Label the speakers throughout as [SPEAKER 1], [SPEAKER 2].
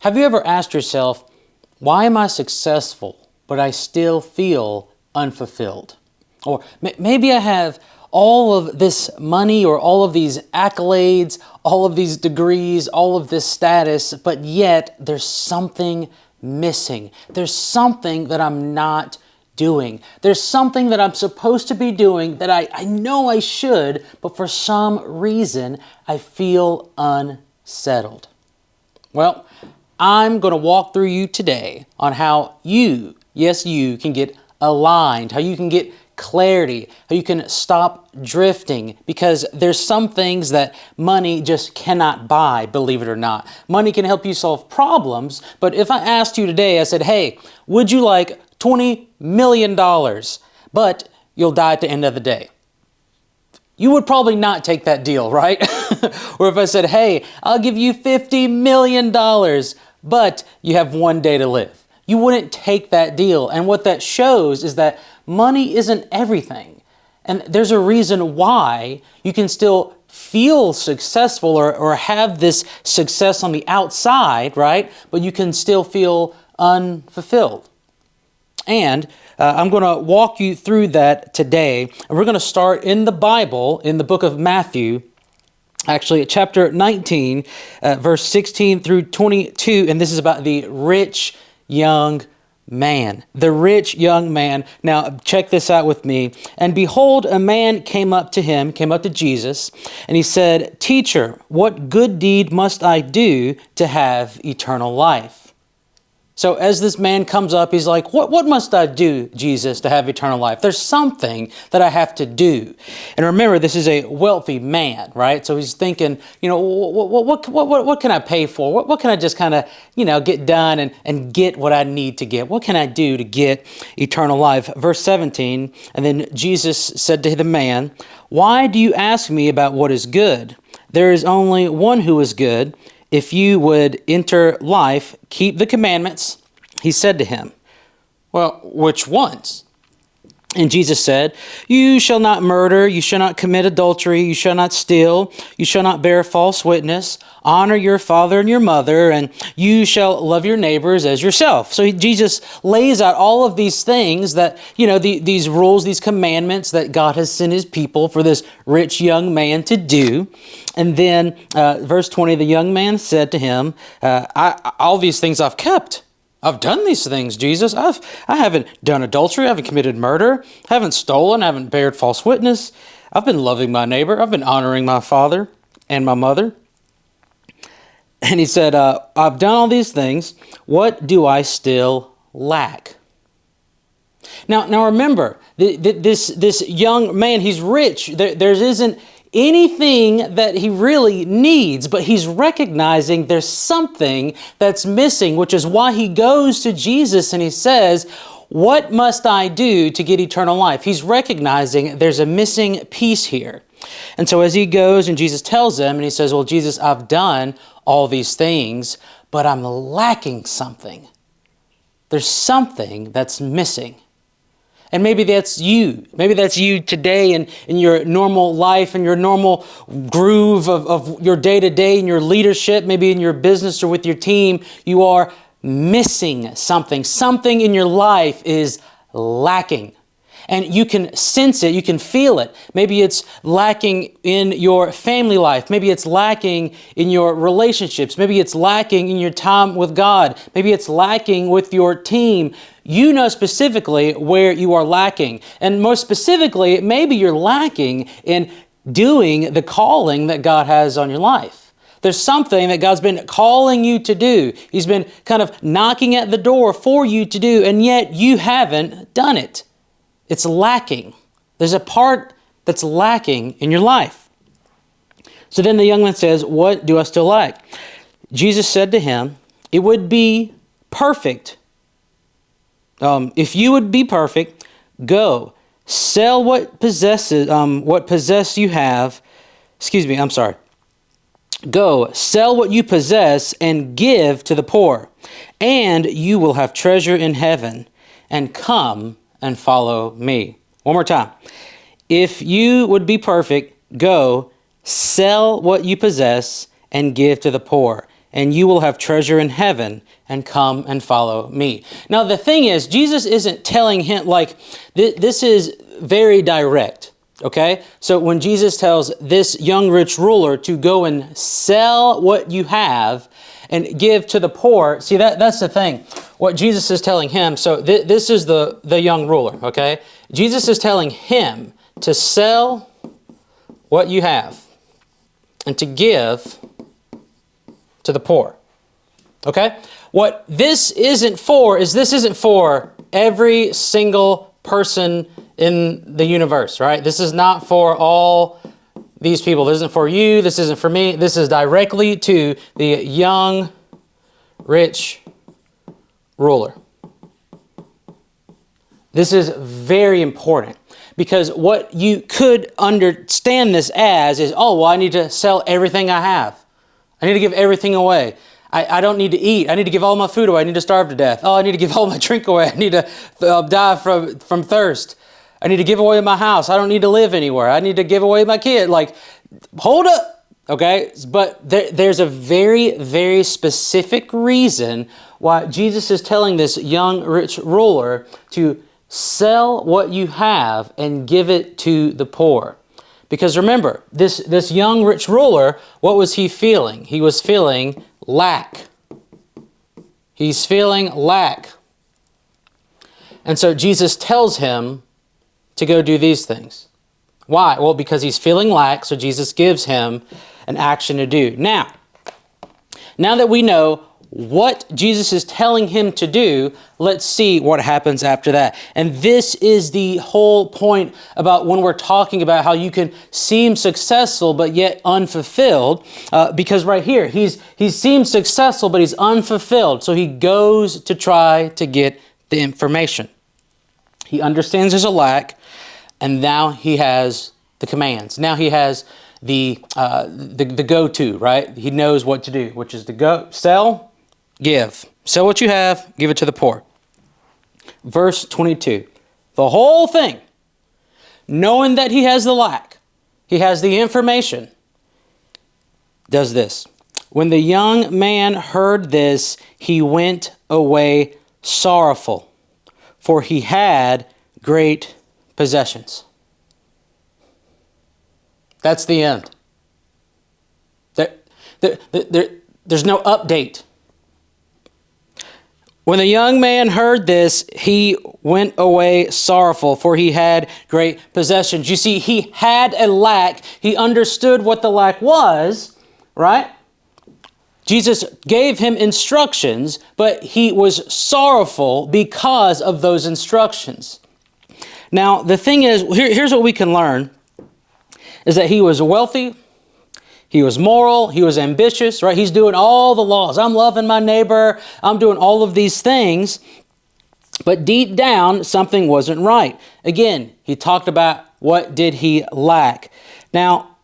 [SPEAKER 1] Have you ever asked yourself, why am I successful, but I still feel unfulfilled? Or maybe I have all of this money or all of these accolades, all of these degrees, all of this status, but yet there's something missing. There's something that I'm not doing. There's something that I'm supposed to be doing that I know I should, but for some reason I feel unsettled. Well, I'm going to walk through you today on how you, yes, you can get aligned, how you can get clarity, how you can stop drifting, because there's some things that money just cannot buy, believe it or not. Money can help you solve problems, but if I asked you today, I said, hey, would you like $20 million, but you'll die at the end of the day? You would probably not take that deal, right? Or if I said, hey, I'll give you $50 million, but you have one day to live. You wouldn't take that deal. And what that shows is that money isn't everything. And there's a reason why you can still feel successful or have this success on the outside, right? But you can still feel unfulfilled. And I'm going to walk you through that today. And we're going to start in the Bible, in the book of Matthew, actually chapter 19, verse 16 through 22. And this is about the rich young man. The rich young man. Now, check this out with me. And behold, a man came up to Jesus, and he said, Teacher, what good deed must I do to have eternal life? So as this man comes up, he's like, what must I do, Jesus, to have eternal life? There's something that I have to do. And remember, this is a wealthy man, right? So he's thinking, what can I pay for? What can I just kind of, get done and get what I need to get? What can I do to get eternal life? Verse 17, and then Jesus said to the man, Why do you ask me about what is good? There is only one who is good. If you would enter life, keep the commandments. He said to him, Well, which ones? And Jesus said, You shall not murder, you shall not commit adultery, you shall not steal, you shall not bear false witness, honor your father and your mother, and you shall love your neighbors as yourself. So Jesus lays out all of these things that, these rules, these commandments that God has sent his people for this rich young man to do. And then verse 20, the young man said to him, all these things I've kept. I've done these things, Jesus. I haven't done adultery. I haven't committed murder. I haven't stolen. I haven't bared false witness. I've been loving my neighbor. I've been honoring my father and my mother. And he said, I've done all these things. What do I still lack? Now remember, this young man, he's rich. There isn't anything that he really needs, but he's recognizing there's something that's missing, which is why he goes to Jesus and he says, what must I do to get eternal life? He's recognizing there's a missing piece here. And so as he goes and Jesus tells him, and he says, well, Jesus, I've done all these things, but I'm lacking something. There's something that's missing. And maybe that's you. Maybe that's you today in your normal life, in your normal groove of your day-to-day, in your leadership, maybe in your business or with your team. You are missing something. Something in your life is lacking. And you can sense it, you can feel it. Maybe it's lacking in your family life. Maybe it's lacking in your relationships. Maybe it's lacking in your time with God. Maybe it's lacking with your team. You know specifically where you are lacking. And most specifically, maybe you're lacking in doing the calling that God has on your life. There's something that God's been calling you to do. He's been kind of knocking at the door for you to do, and yet you haven't done it. It's lacking. There's a part that's lacking in your life. So then the young man says, what do I still lack? Jesus said to him, it would be perfect. If you would be perfect, go, sell what possess you have. Go, sell what you possess and give to the poor, and you will have treasure in heaven, and come and follow me. One more time. If you would be perfect, go, sell what you possess and give to the poor, and you will have treasure in heaven, and come and follow me. Now, the thing is, Jesus isn't telling him, like, this is very direct, okay? So when Jesus tells this young rich ruler to go and sell what you have and give to the poor, see, that's the thing. What Jesus is telling him, so this is the young ruler, okay? Jesus is telling him to sell what you have and to give to the poor. Okay? What this isn't for is this isn't for every single person in the universe, right? This is not for all these people. This isn't for you. This isn't for me. This is directly to the young, rich ruler. This is very important because what you could understand this as is, oh, well, I need to sell everything I have. I need to give everything away. I don't need to eat. I need to give all my food away. I need to starve to death. Oh, I need to give all my drink away. I need to die from thirst. I need to give away my house. I don't need to live anywhere. I need to give away my kid. Like, hold up, okay? But there's a very, very specific reason why Jesus is telling this young rich ruler to sell what you have and give it to the poor. Because remember, this young rich ruler, what was he feeling? He was feeling lack. He's feeling lack. And so Jesus tells him to go do these things. Why? Well, because he's feeling lack, so Jesus gives him an action to do. Now that we know what Jesus is telling him to do, let's see what happens after that. And this is the whole point about when we're talking about how you can seem successful but yet unfulfilled. Because right here, he seems successful but he's unfulfilled. So he goes to try to get the information. He understands there's a lack, and now he has the commands. Now he has the go-to, right? He knows what to do, which is to go, sell, give. Sell what you have, give it to the poor. Verse 22. The whole thing, knowing that he has the lack, he has the information, does this. When the young man heard this, he went away sorrowful, for he had great possessions. That's the end. There's no update. When the young man heard this, he went away sorrowful, for he had great possessions. You see, he had a lack. He understood what the lack was, right? Jesus gave him instructions, but he was sorrowful because of those instructions. Now, the thing is, here's what we can learn, is that he was wealthy, he was moral, he was ambitious, right? He's doing all the laws. I'm loving my neighbor, I'm doing all of these things, but deep down, something wasn't right. Again, he talked about what did he lack. Now,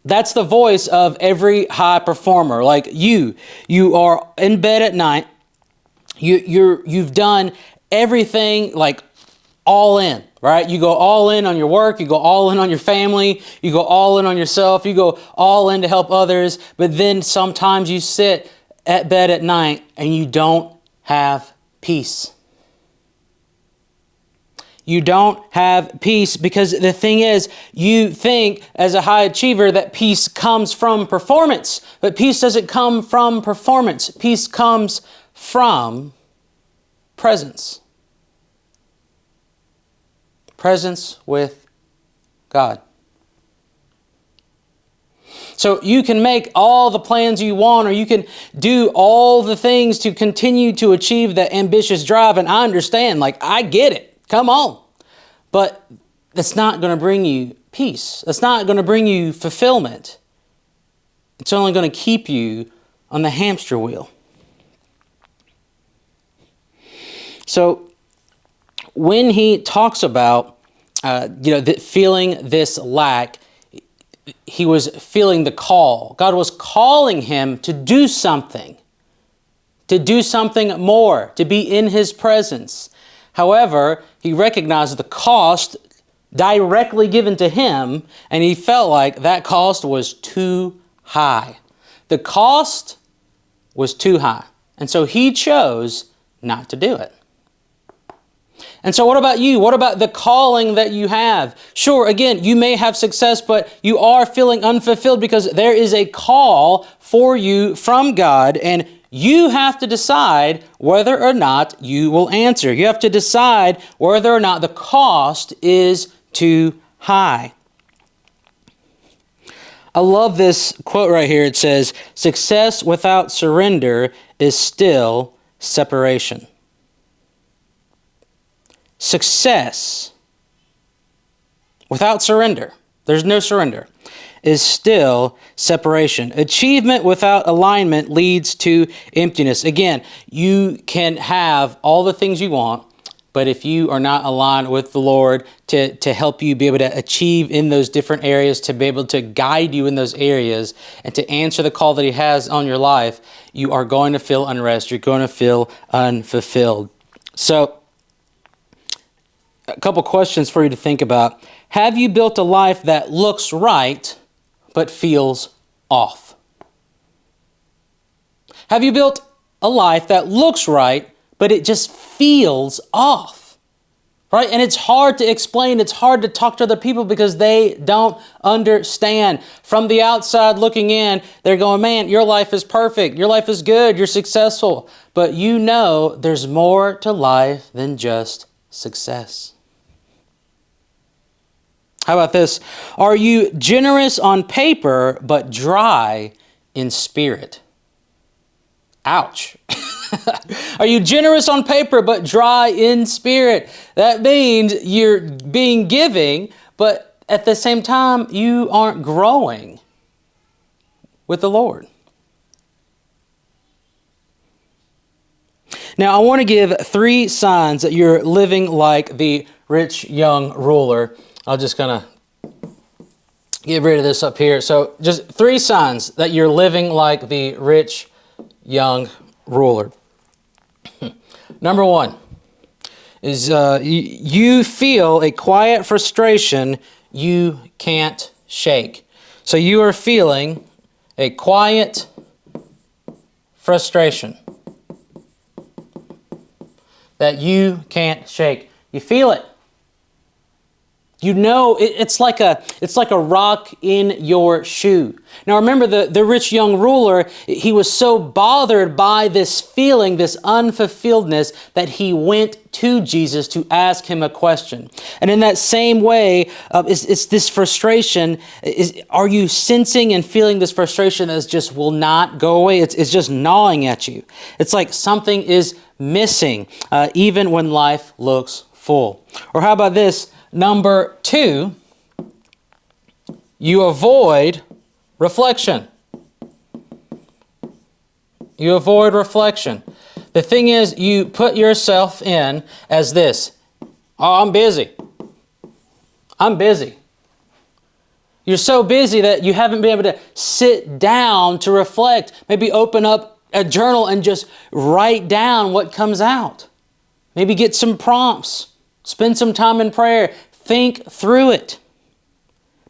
[SPEAKER 1] that's the voice of every high performer. Like you are in bed at night, you've done everything like all in, right? You go all in on your work, you go all in on your family, you go all in on yourself, you go all in to help others, but then sometimes you sit at bed at night and you don't have peace. You don't have peace because the thing is, you think as a high achiever that peace comes from performance, but peace doesn't come from performance. Peace comes from presence. Presence with God. So you can make all the plans you want, or you can do all the things to continue to achieve that ambitious drive. And I understand, like, I get it. Come on. But that's not going to bring you peace. That's not going to bring you fulfillment. It's only going to keep you on the hamster wheel. So when he talks about, feeling this lack, he was feeling the call. God was calling him to do something more, to be in his presence. However, he recognized the cost directly given to him, and he felt like that cost was too high. The cost was too high. And so he chose not to do it. And so what about you? What about the calling that you have? Sure, again, you may have success, but you are feeling unfulfilled because there is a call for you from God, and you have to decide whether or not you will answer. You have to decide whether or not the cost is too high. I love this quote right here. It says, "Success without surrender is still separation." Success without surrender, there's no surrender, is still separation. Achievement without alignment leads to emptiness. Again, you can have all the things you want, but if you are not aligned with the Lord to help you be able to achieve in those different areas, to be able to guide you in those areas, and to answer the call that He has on your life, you are going to feel unrest. You're going to feel unfulfilled. So, a couple questions for you to think about. Have you built a life that looks right, but feels off? Have you built a life that looks right, but it just feels off? Right? And it's hard to explain. It's hard to talk to other people because they don't understand. From the outside looking in, they're going, man, your life is perfect. Your life is good. You're successful. But you know there's more to life than just success. How about this? Are you generous on paper but dry in spirit? Ouch. Are you generous on paper but dry in spirit? That means you're being giving, but at the same time, you aren't growing with the Lord. Now, I want to give 3 signs that you're living like the rich young ruler. I'll just kind of get rid of this up here. So just 3 signs that you're living like the rich young ruler. Number 1 is you feel a quiet frustration you can't shake. So you are feeling a quiet frustration that you can't shake. You feel it. You know, it's like a rock in your shoe. Now remember, the rich young ruler, he was so bothered by this feeling, this unfulfilledness, that he went to Jesus to ask him a question. And in that same way, it's this frustration. Are you sensing and feeling this frustration that just will not go away? It's just gnawing at you. It's like something is missing, even when life looks full. Or how about this? Number 2, you avoid reflection. You avoid reflection. The thing is, you put yourself in as this. Oh, I'm busy. I'm busy. You're so busy that you haven't been able to sit down to reflect. Maybe open up a journal and just write down what comes out. Maybe get some prompts. Spend some time in prayer. Think through it.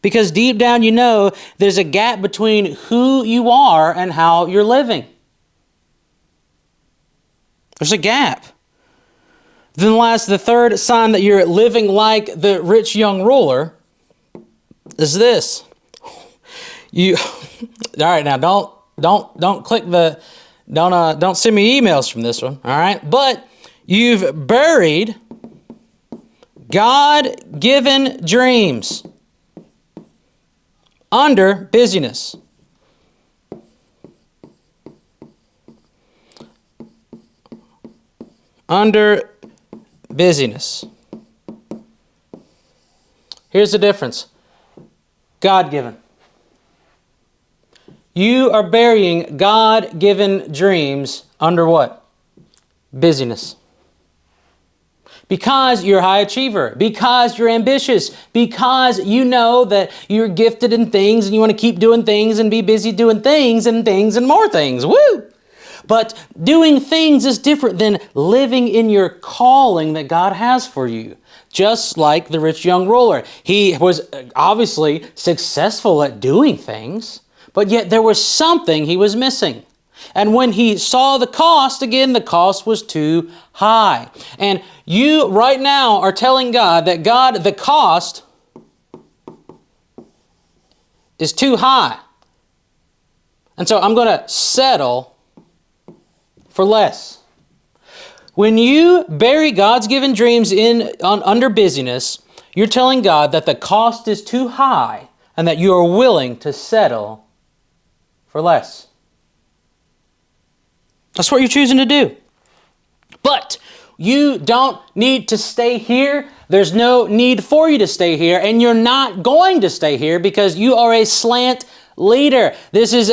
[SPEAKER 1] Because deep down you know there's a gap between who you are and how you're living. There's a gap. Then the third sign that you're living like the rich young ruler is this. All right, now don't click don't send me emails from this one, all right? But you've buried God-given dreams under busyness. Under busyness. Here's the difference. God-given. You are burying God-given dreams under what? Busyness. Because you're a high achiever, because you're ambitious, because you know that you're gifted in things and you want to keep doing things and be busy doing things and more things. Woo! But doing things is different than living in your calling that God has for you. Just like the rich young ruler. He was obviously successful at doing things, but yet there was something he was missing. And when he saw the cost, again, the cost was too high. And you right now are telling God that, God, the cost is too high. And so I'm going to settle for less. When you bury God's given dreams under busyness, you're telling God that the cost is too high and that you are willing to settle for less. That's what you're choosing to do. But you don't need to stay here. There's no need for you to stay here, and you're not going to stay here because you are a slant leader. This is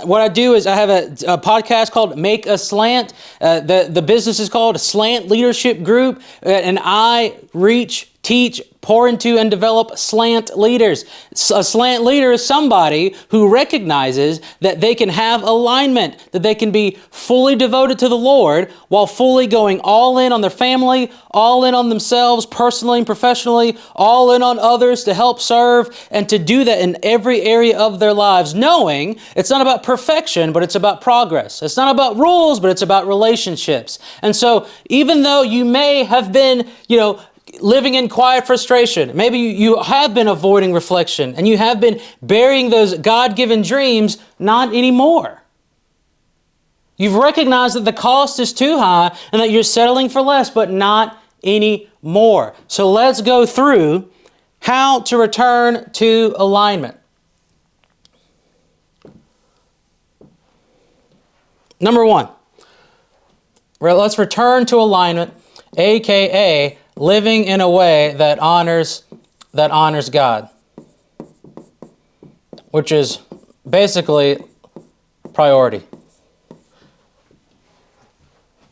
[SPEAKER 1] what I do is I have a podcast called Make a Slant. The business is called Slant Leadership Group, and I teach, pour into, and develop slant leaders. A slant leader is somebody who recognizes that they can have alignment, that they can be fully devoted to the Lord while fully going all in on their family, all in on themselves personally and professionally, all in on others to help serve, and to do that in every area of their lives, knowing it's not about perfection, but it's about progress. It's not about rules, but it's about relationships. And so even though you may have been, living in quiet frustration, maybe you have been avoiding reflection, and you have been burying those God-given dreams, not anymore. You've recognized that the cost is too high and that you're settling for less, but not anymore. So let's go through how to return to alignment. Number one, let's return to alignment, aka living in a way that honors God, which is basically priority.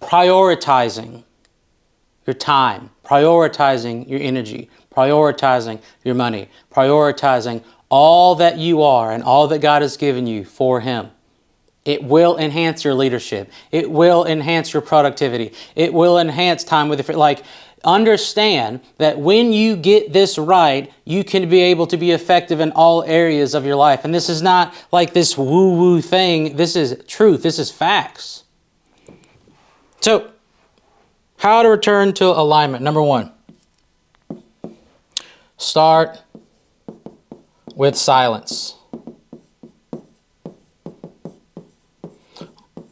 [SPEAKER 1] Prioritizing your time, prioritizing your energy, prioritizing your money, prioritizing all that you are and all that God has given you for Him. It will enhance your leadership. It will enhance your productivity. It will enhance time with understand that when you get this right, you can be able to be effective in all areas of your life. And this is not like this woo-woo thing. This is truth. This is facts. So, how to return to alignment. Number one, start with silence.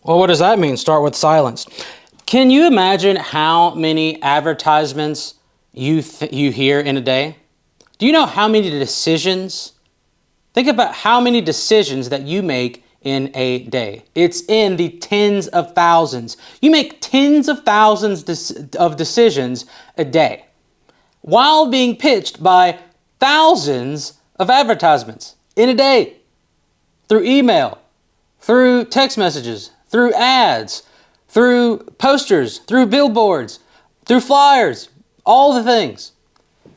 [SPEAKER 1] Well, what does that mean? Start with silence. Can you imagine how many advertisements you hear in a day? Do you know how many decisions? Think about how many decisions that you make in a day. It's in the tens of thousands. You make tens of thousands of decisions a day while being pitched by thousands of advertisements in a day through email, through text messages, through ads, through posters, through billboards, through flyers, all the things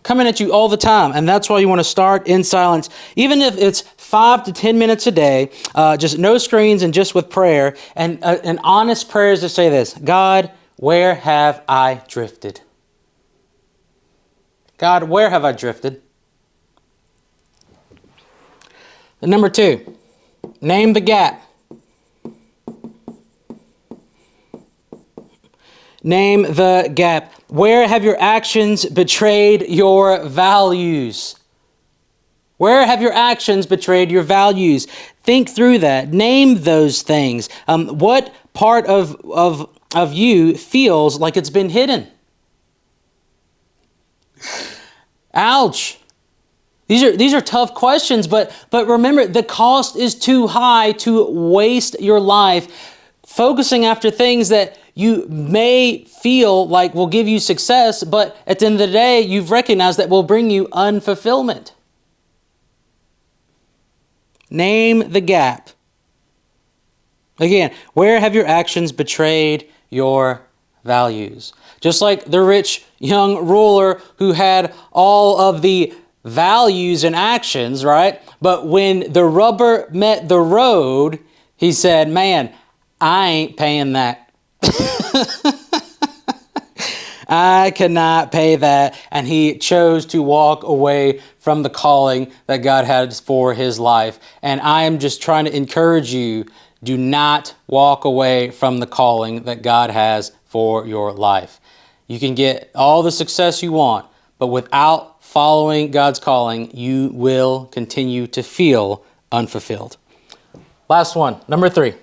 [SPEAKER 1] coming at you all the time. And that's why you want to start in silence. Even if it's 5 to 10 minutes a day, just no screens and just with prayer. And an honest prayer is to say this: God, where have I drifted? God, where have I drifted? And number two, name the gap. Name the gap. Where have your actions betrayed your values? Where have your actions betrayed your values? Think through that. Name those things. What part of you feels like it's been hidden? Ouch. These are tough questions, but remember, the cost is too high to waste your life focusing after things that you may feel like will give you success, but at the end of the day, you've recognized that will bring you unfulfillment. Name the gap. Again, where have your actions betrayed your values? Just like the rich young ruler who had all of the values and actions, right? But when the rubber met the road, he said, man, I ain't paying that. I cannot pay that. And he chose to walk away from the calling that God had for his life. And I am just trying to encourage you, Do not walk away from the calling that God has for your life. You can get all the success you want, but without following God's calling, you will continue to feel unfulfilled. Last one, number 3.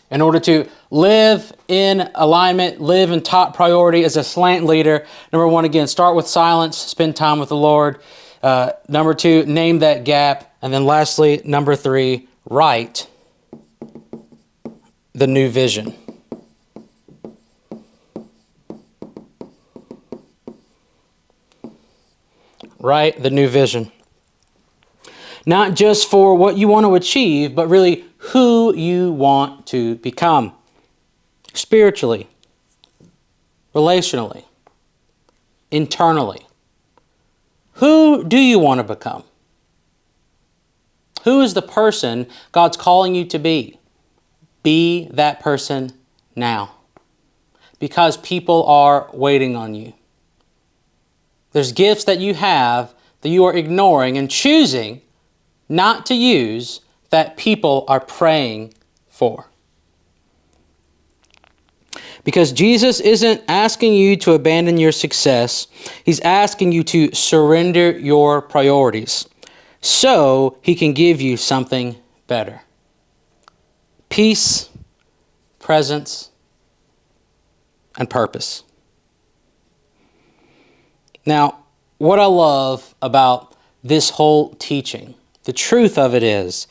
[SPEAKER 1] In order to live in alignment, live in top priority as a slant leader, number 1, again, start with silence, spend time with the Lord. Number 2, name that gap. And then lastly, number 3, write the new vision. Write the new vision. Not just for what you want to achieve, but really who you want to become. Spiritually, relationally, internally. Who do you want to become? Who is the person God's calling you to be? Be that person now. Because people are waiting on you. There's gifts that you have that you are ignoring and choosing not to use that people are praying for. Because Jesus isn't asking you to abandon your success. He's asking you to surrender your priorities so He can give you something better. Peace, presence, and purpose. Now, what I love about this whole teaching, the truth of it is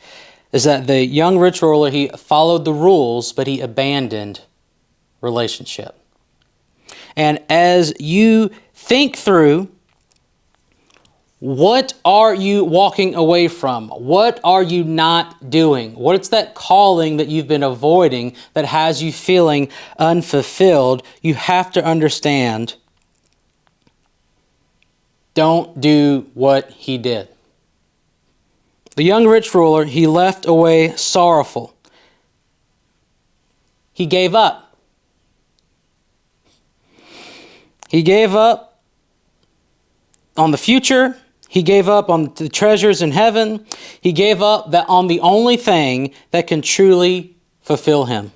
[SPEAKER 1] that the young rich ruler, he followed the rules, but he abandoned relationship. And as you think through, what are you walking away from? What are you not doing? What's that calling that you've been avoiding that has you feeling unfulfilled? You have to understand, don't do what he did. The young rich ruler, he left away sorrowful. He gave up. He gave up on the future. He gave up on the treasures in heaven. He gave up on the only thing that can truly fulfill him.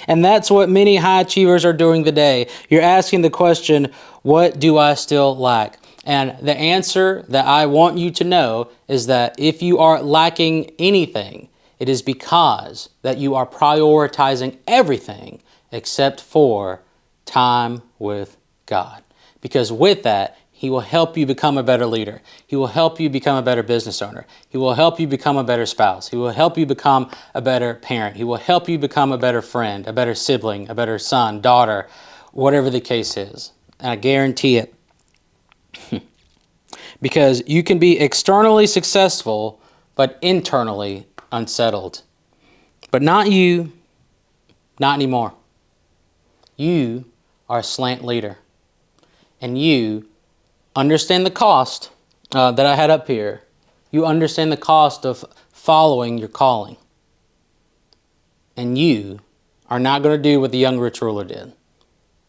[SPEAKER 1] And that's what many high achievers are doing today. You're asking the question, what do I still lack? And the answer that I want you to know is that if you are lacking anything, it is because that you are prioritizing everything except for time with God. Because with that, He will help you become a better leader. He will help you become a better business owner. He will help you become a better spouse. He will help you become a better parent. He will help you become a better friend, a better sibling, a better son, daughter, whatever the case is. And I guarantee it. Because you can be externally successful, but internally unsettled. But not you, not anymore. You are a slant leader. And you understand the cost that I had up here. You understand the cost of following your calling. And you are not going to do what the young rich ruler did.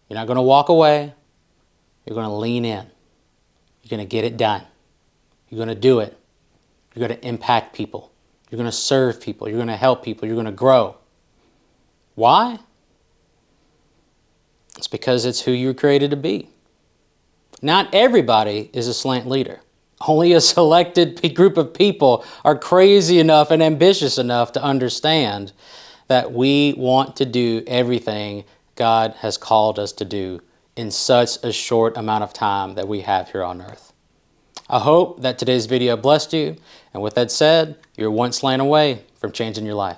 [SPEAKER 1] You're not going to walk away. You're going to lean in. You're going to get it done. You're going to do it. You're going to impact people. You're going to serve people. You're going to help people. You're going to grow. Why? It's because it's who you were created to be. Not everybody is a slant leader. Only a selected group of people are crazy enough and ambitious enough to understand that we want to do everything God has called us to do in such a short amount of time that we have here on earth. I hope that today's video blessed you. And with that said, you're one slant away from changing your life.